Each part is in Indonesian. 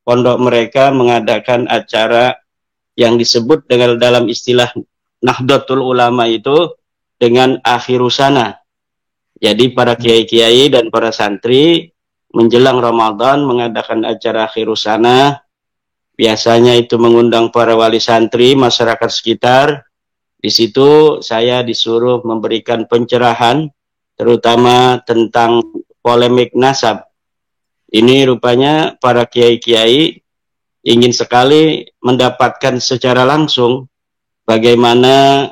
pondok mereka mengadakan acara yang disebut dengan dalam istilah Nahdlatul Ulama itu dengan akhirusana. Jadi para kiai-kiai dan para santri menjelang Ramadan mengadakan acara akhirusana. Biasanya itu mengundang para wali santri, masyarakat sekitar. Di situ saya disuruh memberikan pencerahan, terutama tentang polemik nasab. Ini rupanya para kiai-kiai ingin sekali mendapatkan secara langsung bagaimana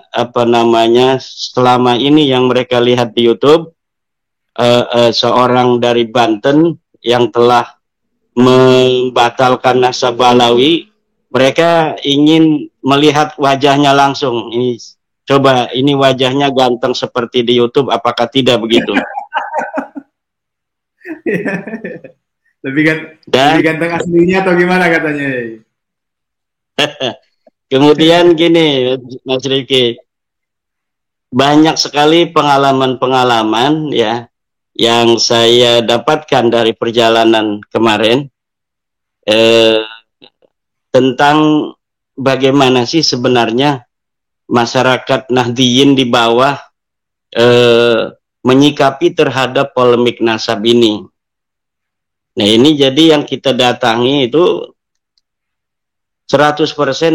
selama ini yang mereka lihat di YouTube, seorang dari Banten yang telah membatalkan nasab Balawi, mereka ingin melihat wajahnya langsung. Ini coba, ini wajahnya ganteng seperti di YouTube, apakah tidak begitu? lebih ganteng aslinya atau gimana katanya? Kemudian gini, Mas Riki, banyak sekali pengalaman-pengalaman ya yang saya dapatkan dari perjalanan kemarin tentang bagaimana sih sebenarnya masyarakat Nahdiyin di bawah menyikapi terhadap polemik nasab ini. Nah, ini jadi yang kita datangi itu 100%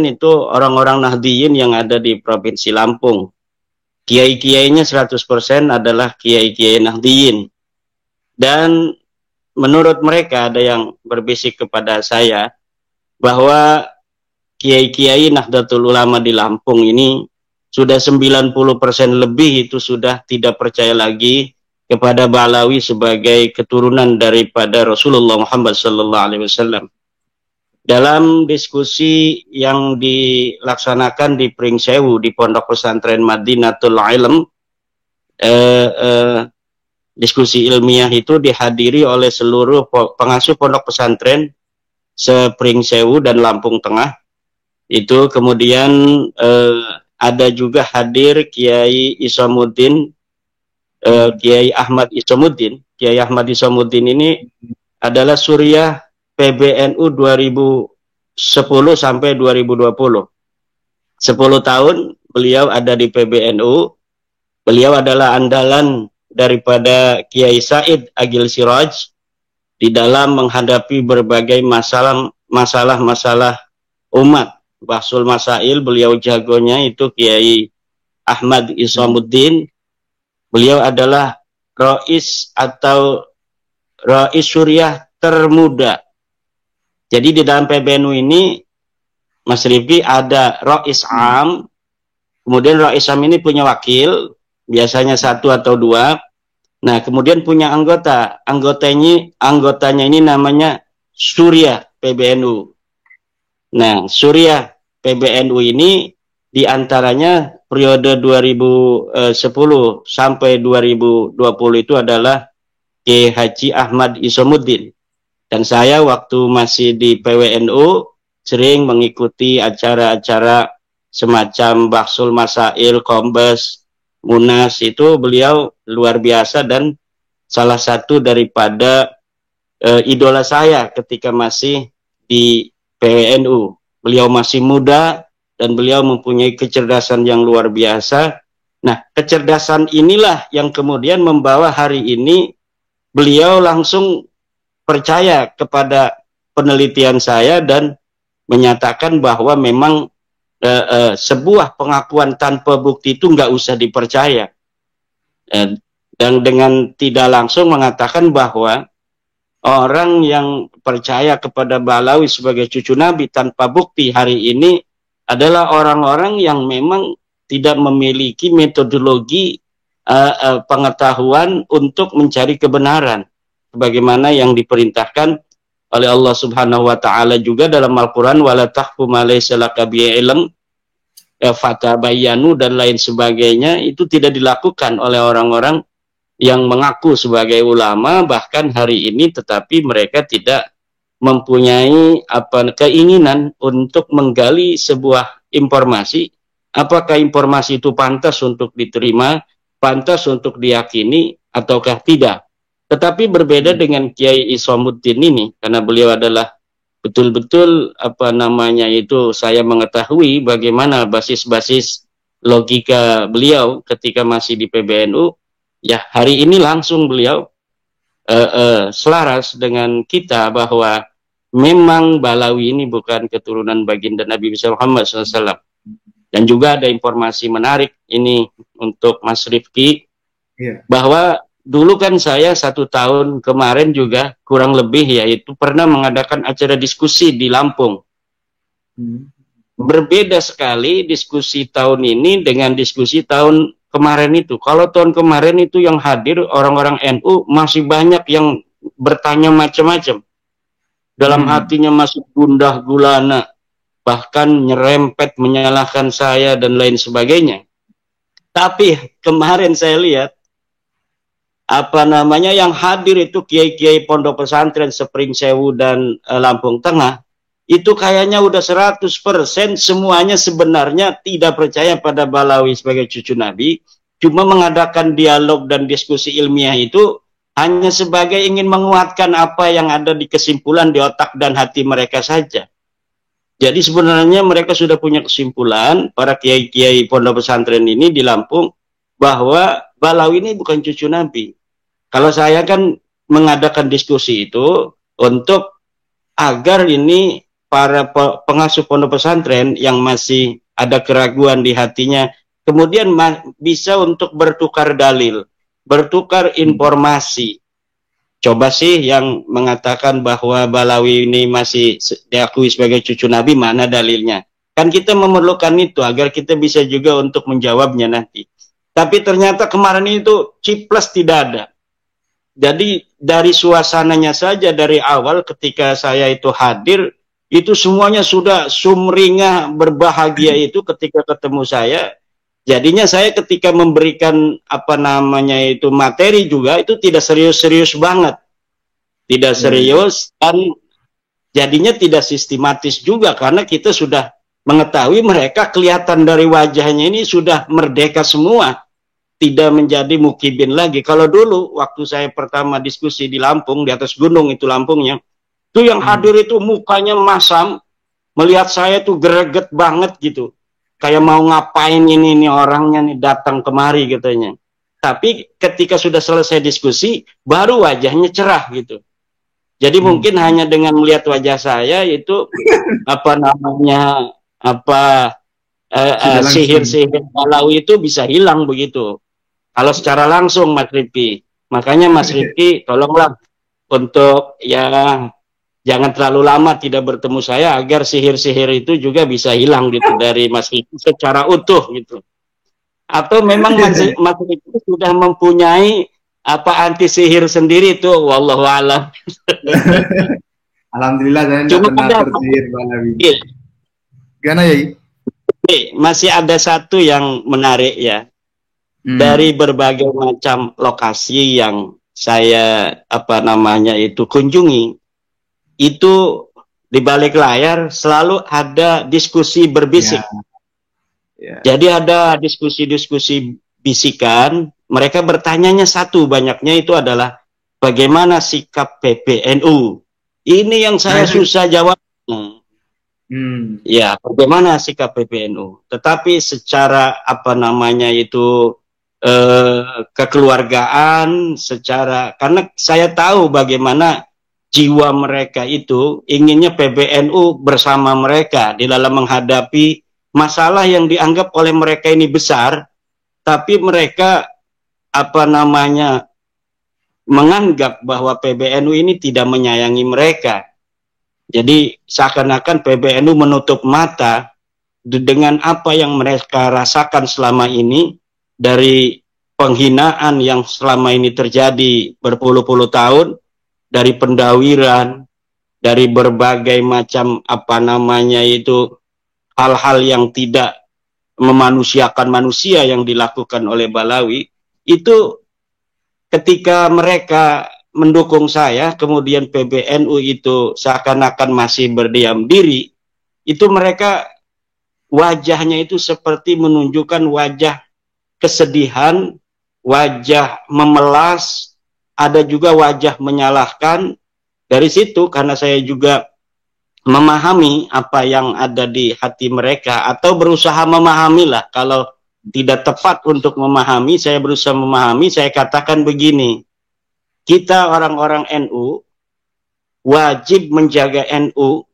itu orang-orang Nahdiyin yang ada di Provinsi Lampung. Kiai-kiainya 100% adalah kiai-kiai Nahdiyin. Dan menurut mereka ada yang berbisik kepada saya bahwa kiai-kiai Nahdlatul Ulama di Lampung ini sudah 90% lebih itu sudah tidak percaya lagi kepada Balawi sebagai keturunan daripada Rasulullah Muhammad SAW. Dalam diskusi yang dilaksanakan di Pringsewu di Pondok Pesantren Madinatul Ilm, diskusi ilmiah itu dihadiri oleh seluruh pengasuh pondok pesantren se-Pringsewu dan Lampung Tengah. Itu kemudian ada juga hadir Kiai Isamuddin, Kiai Ahmad Isamuddin. Kiai Ahmad Isamuddin ini adalah Suriah PBNU 2010 sampai 2020. 10 tahun beliau ada di PBNU. Beliau adalah andalan daripada Kiai Said Agil Siraj di dalam menghadapi berbagai masalah umat. Bahsul Masail beliau jagonya itu Kiai Ahmad Isamuddin. Beliau adalah Rais atau Rais Suriah termuda. Jadi di dalam PBNU ini, Mas Rifki, ada Rais Am, kemudian Rais Am ini punya wakil, biasanya 1 atau 2. Nah, kemudian punya anggotanya ini namanya Suriah PBNU. Nah, Suriah PBNU ini diantaranya periode 2010 sampai 2020 itu adalah Kiai Haji Ahmad Isamuddin. Dan saya waktu masih di PWNU sering mengikuti acara-acara semacam Bahsul Masail, Kombes, Munas, itu beliau luar biasa dan salah satu daripada idola saya ketika masih di PWNU. Beliau masih muda dan beliau mempunyai kecerdasan yang luar biasa. Nah, kecerdasan inilah yang kemudian membawa hari ini beliau langsung percaya kepada penelitian saya dan menyatakan bahwa memang sebuah pengakuan tanpa bukti itu nggak usah dipercaya. Dan dengan tidak langsung mengatakan bahwa orang yang percaya kepada Balawi sebagai cucu Nabi tanpa bukti hari ini adalah orang-orang yang memang tidak memiliki metodologi pengetahuan untuk mencari kebenaran. Sebagaimana yang diperintahkan oleh Allah Subhanahu wa taala juga dalam Al-Qur'an, wala tahfu ma laysa laka bihi ilm fatabayyanu dan lain sebagainya, itu tidak dilakukan oleh orang-orang yang mengaku sebagai ulama bahkan hari ini, tetapi mereka tidak mempunyai keinginan untuk menggali sebuah informasi, apakah informasi itu pantas untuk diterima, pantas untuk diyakini ataukah tidak. Tetapi berbeda dengan Kiai Isamuddin ini, karena beliau adalah betul-betul apa namanya itu saya mengetahui bagaimana basis-basis logika beliau ketika masih di PBNU. Ya, hari ini langsung beliau selaras dengan kita bahwa memang Balawi ini bukan keturunan baginda Nabi Muhammad SAW. Dan juga ada informasi menarik ini untuk Mas Rifki, bahwa dulu kan saya 1 tahun kemarin juga kurang lebih yaitu pernah mengadakan acara diskusi di Lampung. Berbeda sekali diskusi tahun ini dengan diskusi tahun kemarin itu. Kalau tahun kemarin itu yang hadir orang-orang NU masih banyak yang bertanya macam-macam. Dalam hatinya masih gundah gulana, bahkan nyerempet menyalahkan saya dan lain sebagainya. Tapi kemarin saya lihat apa namanya yang hadir itu kiai-kiai pondok pesantren Sepring Sewu dan Lampung Tengah, itu kayaknya udah 100% semuanya sebenarnya tidak percaya pada Balawi sebagai cucu Nabi, cuma mengadakan dialog dan diskusi ilmiah itu hanya sebagai ingin menguatkan apa yang ada di kesimpulan di otak dan hati mereka saja. Jadi sebenarnya mereka sudah punya kesimpulan, para kiai-kiai pondok pesantren ini di Lampung, bahwa Balawi ini bukan cucu Nabi. Kalau saya kan mengadakan diskusi itu untuk agar ini para pengasuh pondok pesantren yang masih ada keraguan di hatinya, kemudian bisa untuk bertukar dalil, bertukar informasi. Coba sih yang mengatakan bahwa Balawi ini masih diakui sebagai cucu Nabi, mana dalilnya? Kan kita memerlukan itu agar kita bisa juga untuk menjawabnya nanti. Tapi ternyata kemarin itu ciples tidak ada. Jadi dari suasananya saja dari awal ketika saya itu hadir, itu semuanya sudah sumringah berbahagia itu ketika ketemu saya. Jadinya saya ketika memberikan apa namanya itu materi juga itu tidak serius-serius banget. Tidak serius dan jadinya tidak sistematis juga karena kita sudah mengetahui mereka kelihatan dari wajahnya ini sudah merdeka semua. Tidak menjadi mukibin lagi. Kalau dulu waktu saya pertama diskusi di Lampung, di atas gunung itu Lampungnya, itu yang hadir itu mukanya masam, melihat saya tuh greget banget gitu. Kayak mau ngapain ini orangnya nih datang kemari katanya. Tapi ketika sudah selesai diskusi, baru wajahnya cerah gitu. Jadi mungkin hanya dengan melihat wajah saya itu apa namanya sihir-sihir Balawi itu bisa hilang begitu. Kalau secara langsung Mas Rifki. Makanya Mas Rifki tolonglah untuk ya jangan terlalu lama tidak bertemu saya agar sihir-sihir itu juga bisa hilang gitu dari Mas Rifki secara utuh gitu. Atau memang Mas Rifki sudah mempunyai apa anti sihir sendiri itu, wallahu a'lam. Alhamdulillah saya tidak pernah tersihir Balawi. Gimana ya? Masih ada satu yang menarik ya. Dari berbagai macam lokasi yang saya apa namanya itu kunjungi, itu di balik layar selalu ada diskusi berbisik. Jadi ada diskusi-diskusi bisikan, mereka bertanyanya satu banyaknya itu adalah bagaimana sikap PBNU. Ini yang saya susah jawab. Ya, bagaimana sikap PBNU. Tetapi secara apa namanya itu kekeluargaan, secara karena saya tahu bagaimana jiwa mereka itu inginnya PBNU bersama mereka di dalam menghadapi masalah yang dianggap oleh mereka ini besar, tapi mereka apa namanya menganggap bahwa PBNU ini tidak menyayangi mereka. Jadi seakan-akan PBNU menutup mata dengan apa yang mereka rasakan selama ini, dari penghinaan yang selama ini terjadi berpuluh-puluh tahun, dari pendawiran, dari berbagai macam apa namanya itu hal-hal yang tidak memanusiakan manusia yang dilakukan oleh Balawi, itu ketika mereka mendukung saya, kemudian PBNU itu seakan-akan masih berdiam diri, itu mereka wajahnya itu seperti menunjukkan wajah kesedihan, wajah memelas, ada juga wajah menyalahkan. Dari situ karena saya juga memahami apa yang ada di hati mereka, atau berusaha memahami lah. Kalau tidak tepat untuk memahami, saya berusaha memahami. Saya katakan begini, kita orang-orang NU wajib menjaga NU,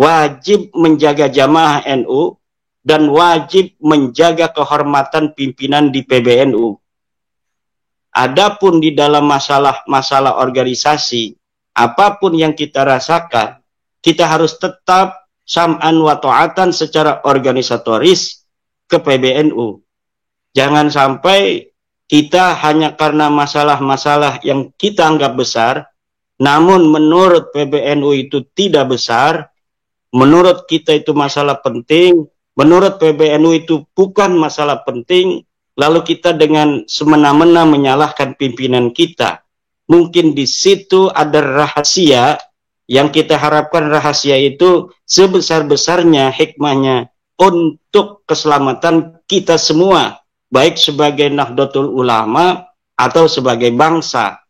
wajib menjaga jamaah NU, dan wajib menjaga kehormatan pimpinan di PBNU. Adapun di dalam masalah organisasi, apapun yang kita rasakan, kita harus tetap sam'an wa ta'atan secara organisatoris ke PBNU. Jangan sampai kita hanya karena masalah-masalah yang kita anggap besar, namun menurut PBNU itu tidak besar, menurut kita itu masalah penting, menurut PBNU itu bukan masalah penting, lalu kita dengan semena-mena menyalahkan pimpinan kita. Mungkin di situ ada rahasia yang kita harapkan, rahasia itu sebesar-besarnya hikmahnya untuk keselamatan kita semua, baik sebagai Nahdlatul Ulama atau sebagai bangsa.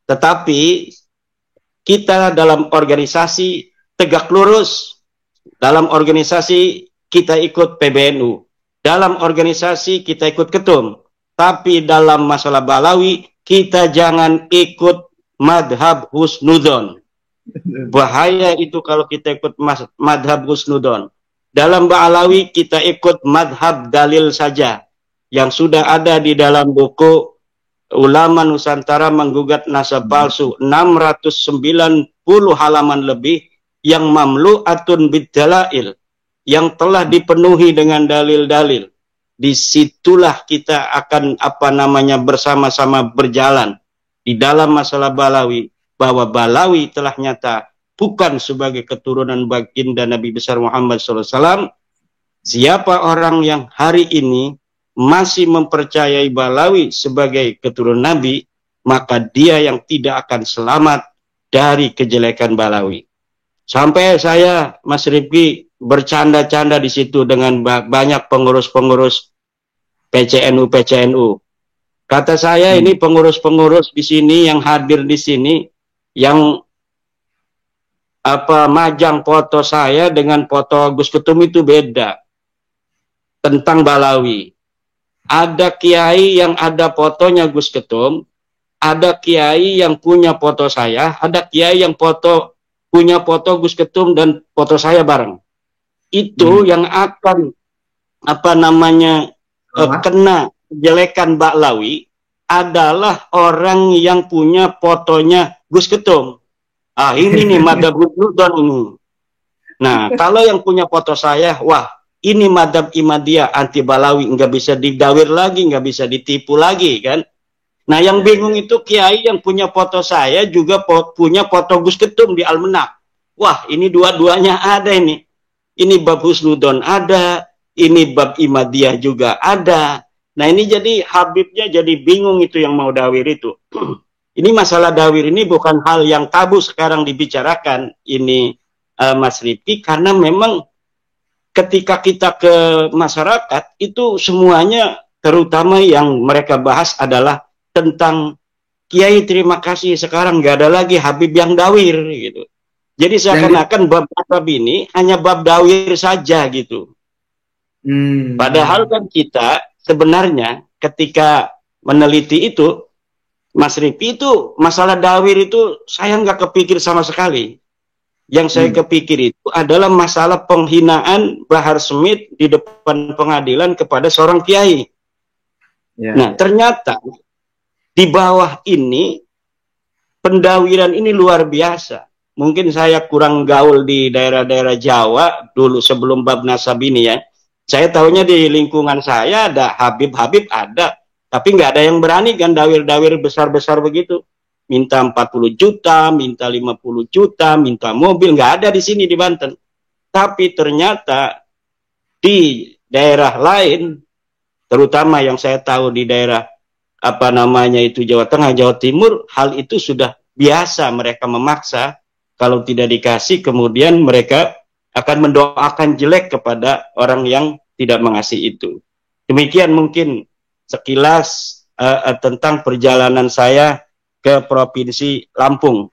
Tetapi kita dalam organisasi tegak lurus, dalam organisasi kita ikut PBNU, dalam organisasi kita ikut ketum, tapi dalam masalah Balawi kita jangan ikut madhab husnudon. Bahaya itu kalau kita ikut madhab husnudon. Dalam Balawi kita ikut madhab dalil saja, yang sudah ada di dalam buku Ulama Nusantara Menggugat Nasab Palsu, 690 halaman lebih, yang mamlu'atun bid-dalail, yang telah dipenuhi dengan dalil-dalil. Disitulah kita akan bersama-sama berjalan di dalam masalah Balawi, bahwa Balawi telah nyata bukan sebagai keturunan baginda Nabi besar Muhammad SAW. Siapa orang yang hari ini masih mempercayai Balawi sebagai keturunan Nabi, maka dia yang tidak akan selamat dari kejelekan Balawi. Sampai saya, Mas Rifki, bercanda-canda di situ dengan banyak pengurus-pengurus PCNU. Kata saya, ini pengurus-pengurus di sini yang hadir di sini, yang majang foto saya dengan foto Gus Ketum itu beda tentang Balawi. Ada kiai yang ada fotonya Gus Ketum, ada kiai yang punya foto saya, ada kiai yang punya foto Gus Ketum dan foto saya bareng. Itu yang akan kena jelekan Balawi adalah orang yang punya fotonya Gus Ketum. Ini nih madhab husnudon ini. Nah, kalau yang punya foto saya, wah, ini madhab Imadiyah anti Balawi, nggak bisa didawir lagi, nggak bisa ditipu lagi, kan? Nah, yang bingung itu kiai yang punya foto saya juga punya foto Gus Ketum di Almenak. Wah, ini dua-duanya ada ini. Ini bab husnudon ada, ini bab Imadiyah juga ada. Nah, ini jadi Habibnya jadi bingung itu yang mau dawir itu. Ini masalah dawir ini bukan hal yang tabu sekarang dibicarakan ini, Mas Rifki, karena memang ketika kita ke masyarakat itu semuanya, terutama yang mereka bahas adalah tentang Kiai terima kasih sekarang nggak ada lagi Habib yang dawir gitu. Jadi seakan-akan bab ini hanya bab dawir saja gitu. Padahal kan kita sebenarnya ketika meneliti itu, Mas Rifki, itu masalah dawir itu saya nggak kepikir sama sekali. Yang saya kepikir itu adalah masalah penghinaan Bahar Smith di depan pengadilan kepada seorang kiai. Nah, ternyata di bawah ini pendawiran ini luar biasa. Mungkin saya kurang gaul di daerah-daerah Jawa dulu sebelum bab nasab ini ya. Saya tahunya di lingkungan saya ada Habib-Habib ada, tapi nggak ada yang berani kan dawir-dawir besar-besar begitu. Minta 40 juta, minta 50 juta, minta mobil, nggak ada di sini di Banten. Tapi ternyata di daerah lain, terutama yang saya tahu di daerah Jawa Tengah, Jawa Timur, hal itu sudah biasa. Mereka memaksa, kalau tidak dikasih kemudian mereka akan mendoakan jelek kepada orang yang tidak mengasihi itu. Demikian mungkin sekilas tentang perjalanan saya ke Provinsi Lampung.